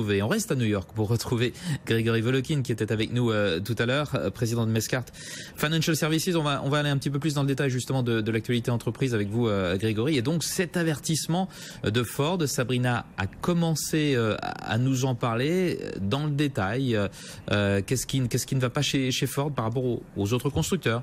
On reste à New York pour retrouver Grégory Volokin qui était avec nous tout à l'heure, président de Mescart Financial Services. On va aller un petit peu plus dans le détail justement de l'actualité entreprise avec vous, Grégory. Et donc cet avertissement de Ford, Sabrina a commencé à nous en parler dans le détail. Qu'est-ce qui ne va pas chez Ford par rapport aux autres constructeurs?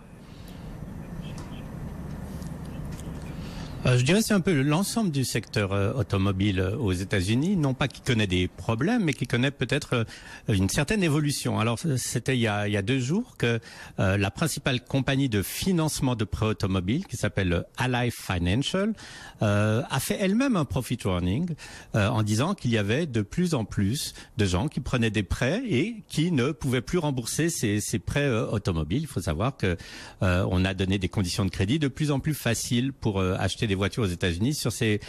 Je dirais que c'est un peu l'ensemble du secteur automobile aux États-Unis, non pas qui connaît des problèmes, mais qui connaît peut-être une certaine évolution. Alors c'était il y a 2 jours que la principale compagnie de financement de prêts automobiles, qui s'appelle Ally Financial, a fait elle-même un profit warning en disant qu'il y avait de plus en plus de gens qui prenaient des prêts et qui ne pouvaient plus rembourser ces prêts automobiles. Il faut savoir que on a donné des conditions de crédit de plus en plus faciles pour acheter des voitures aux États-Unis sur ces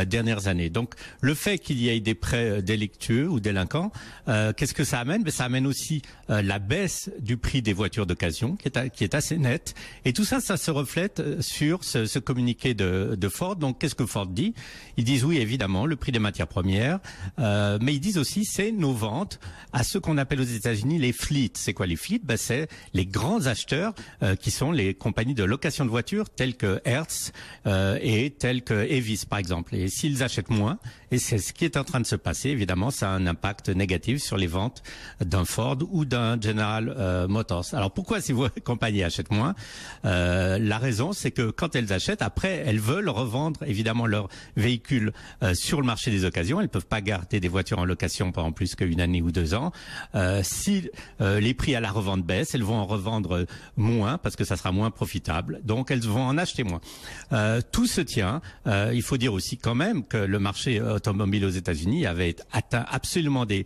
dernières années. Donc, le fait qu'il y ait des prêts délictueux ou délinquants, qu'est-ce que ça amène? Ça amène aussi la baisse du prix des voitures d'occasion, qui est assez nette. Et tout ça, ça se reflète sur ce communiqué de Ford. Donc, qu'est-ce que Ford dit? Ils disent oui, évidemment, le prix des matières premières, mais ils disent aussi c'est nos ventes à ce qu'on appelle aux États-Unis les fleets. C'est quoi les fleets? C'est les grands acheteurs qui sont les compagnies de location de voitures telles que Hertz et tels que Avis par exemple. Et s'ils achètent moins, et c'est ce qui est en train de se passer, évidemment, ça a un impact négatif sur les ventes d'un Ford ou d'un General Motors. Alors pourquoi ces compagnies achètent moins? La raison, c'est que quand elles achètent, après, elles veulent revendre évidemment leurs véhicules sur le marché des occasions. Elles peuvent pas garder des voitures en location pendant plus qu'une année ou 2 ans. Si les prix à la revente baissent, elles vont en revendre moins parce que ça sera moins profitable. Donc elles vont en acheter moins. Tout se tient. Il faut dire aussi quand même que le marché automobile aux États-Unis avait atteint absolument des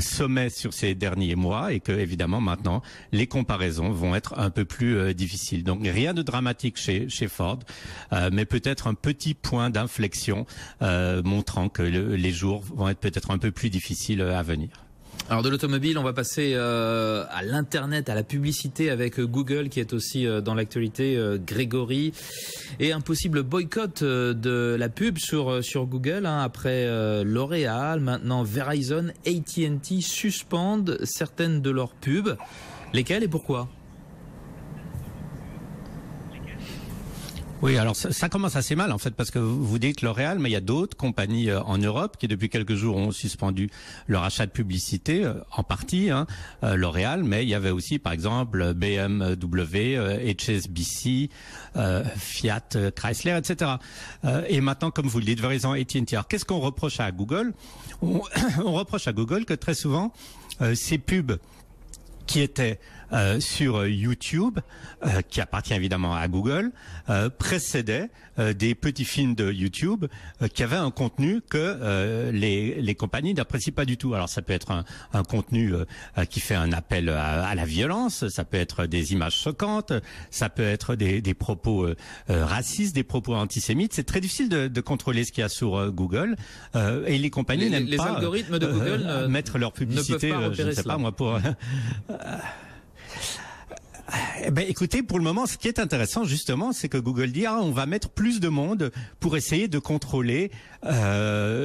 sommets sur ces derniers mois et que évidemment maintenant les comparaisons vont être un peu plus difficiles. Donc rien de dramatique chez Ford, mais peut-être un petit point d'inflexion montrant que les jours vont être peut-être un peu plus difficiles à venir. Alors de l'automobile, on va passer à l'internet, à la publicité avec Google qui est aussi dans l'actualité, Grégory, et un possible boycott de la pub sur Google après L'Oréal, maintenant Verizon, AT&T suspendent certaines de leurs pubs. Lesquelles et pourquoi? Oui, alors ça commence assez mal en fait parce que vous dites L'Oréal, mais il y a d'autres compagnies en Europe qui depuis quelques jours ont suspendu leur achat de publicité en partie, L'Oréal, mais il y avait aussi par exemple BMW, HSBC, Fiat, Chrysler, etc. Et maintenant, comme vous le dites, Verizon, AT&T. Alors qu'est-ce qu'on reproche à Google? On reproche à Google que très souvent ces pubs qui étaient sur YouTube, qui appartient évidemment à Google, précédaient des petits films de YouTube qui avaient un contenu que les compagnies n'apprécient pas du tout. Alors ça peut être un contenu qui fait un appel à la violence, ça peut être des images choquantes, ça peut être des propos racistes, des propos antisémites. C'est très difficile de contrôler ce qu'il y a sur Google et les compagnies n'aiment pas algorithmes de Google mettre leur publicité, je ne sais pas moi, pour écoutez, pour le moment, ce qui est intéressant justement, c'est que Google dit on va mettre plus de monde pour essayer de contrôler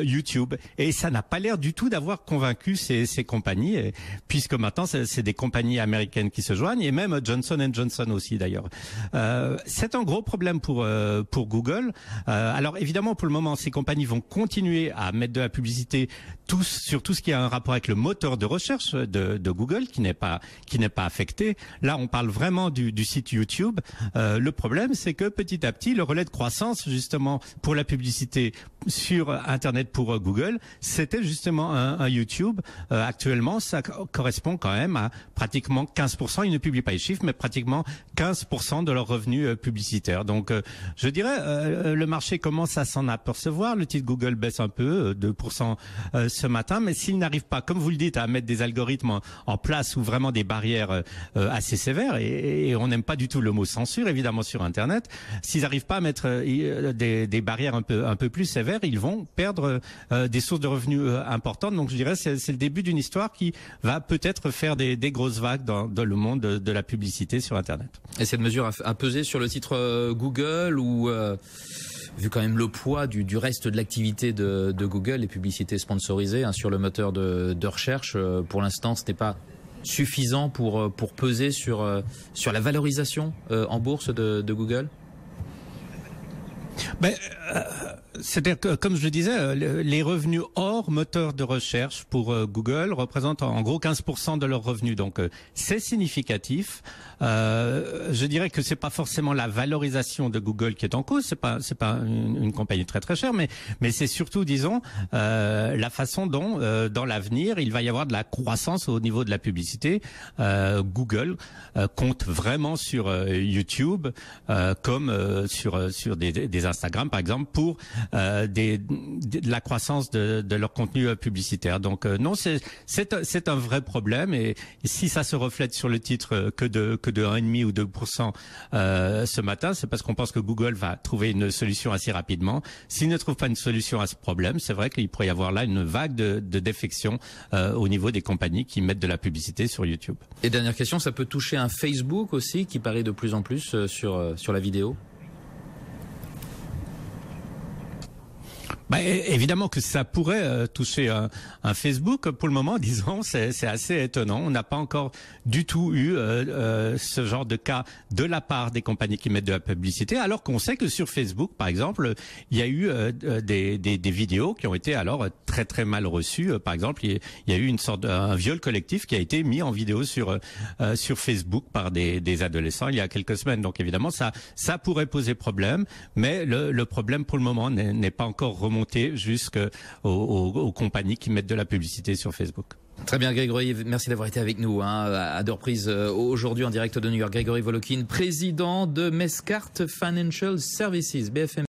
YouTube, et ça n'a pas l'air du tout d'avoir convaincu ces compagnies, puisque maintenant c'est des compagnies américaines qui se joignent, et même Johnson & Johnson aussi d'ailleurs. C'est un gros problème pour Google. Alors évidemment, pour le moment, ces compagnies vont continuer à mettre de la publicité sur tout ce qui a un rapport avec le moteur de recherche de Google, qui n'est pas affecté. Là, on parle vraiment du site YouTube. Le problème, c'est que petit à petit, le relais de croissance, justement, pour la publicité sur Internet pour Google, c'était justement un YouTube. Actuellement, ça correspond quand même à pratiquement 15%. Ils ne publient pas les chiffres, mais pratiquement 15% de leurs revenus publicitaires. Donc, je dirais, le marché commence à s'en apercevoir. Le titre Google baisse un peu, 2% ce matin, mais s'ils n'arrivent pas, comme vous le dites, à mettre des algorithmes en place ou vraiment des barrières assez sévères, et on n'aime pas du tout le mot censure, évidemment, sur Internet, s'ils n'arrivent pas à mettre des barrières un peu plus sévères, ils vont perdre des sources de revenus importantes. Donc je dirais c'est le début d'une histoire qui va peut-être faire des grosses vagues dans le monde de la publicité sur Internet. Et cette mesure a pesé sur le titre Google ou vu quand même le poids du reste de l'activité de Google, les publicités sponsorisées sur le moteur de recherche, pour l'instant, ce n'est pas suffisant pour peser sur la valorisation en bourse de Google? C'est-à-dire que, comme je le disais, les revenus hors moteur de recherche pour Google représentent en gros 15% de leurs revenus. Donc, c'est significatif. Je dirais que c'est pas forcément la valorisation de Google qui est en cause. C'est pas une compagnie très très chère, mais c'est surtout, disons, la façon dont, dans l'avenir, il va y avoir de la croissance au niveau de la publicité. Google compte vraiment sur YouTube, comme sur des Instagram, par exemple, pour de la croissance de leur contenu publicitaire. Donc non, c'est un vrai problème, et si ça se reflète sur le titre que de 1,5 ou 2% ce matin, c'est parce qu'on pense que Google va trouver une solution assez rapidement. S'il ne trouve pas une solution à ce problème, c'est vrai qu'il pourrait y avoir là une vague de défection au niveau des compagnies qui mettent de la publicité sur YouTube. Et dernière question, ça peut toucher un Facebook aussi qui paraît de plus en plus sur la vidéo? Évidemment que ça pourrait toucher un Facebook. Pour le moment, disons, c'est assez étonnant. On n'a pas encore du tout eu ce genre de cas de la part des compagnies qui mettent de la publicité, alors qu'on sait que sur Facebook, par exemple, il y a eu des vidéos qui ont été alors très très mal reçues. Par exemple, il y a eu un viol collectif qui a été mis en vidéo sur Facebook par des adolescents il y a quelques semaines. Donc évidemment, ça pourrait poser problème, mais le problème pour le moment n'est pas encore remonté jusqu'aux compagnies qui mettent de la publicité sur Facebook. Très bien, Grégory, merci d'avoir été avec nous à deux reprises aujourd'hui en direct de New York. Grégory Volokin, président de Mescart Financial Services, BFM.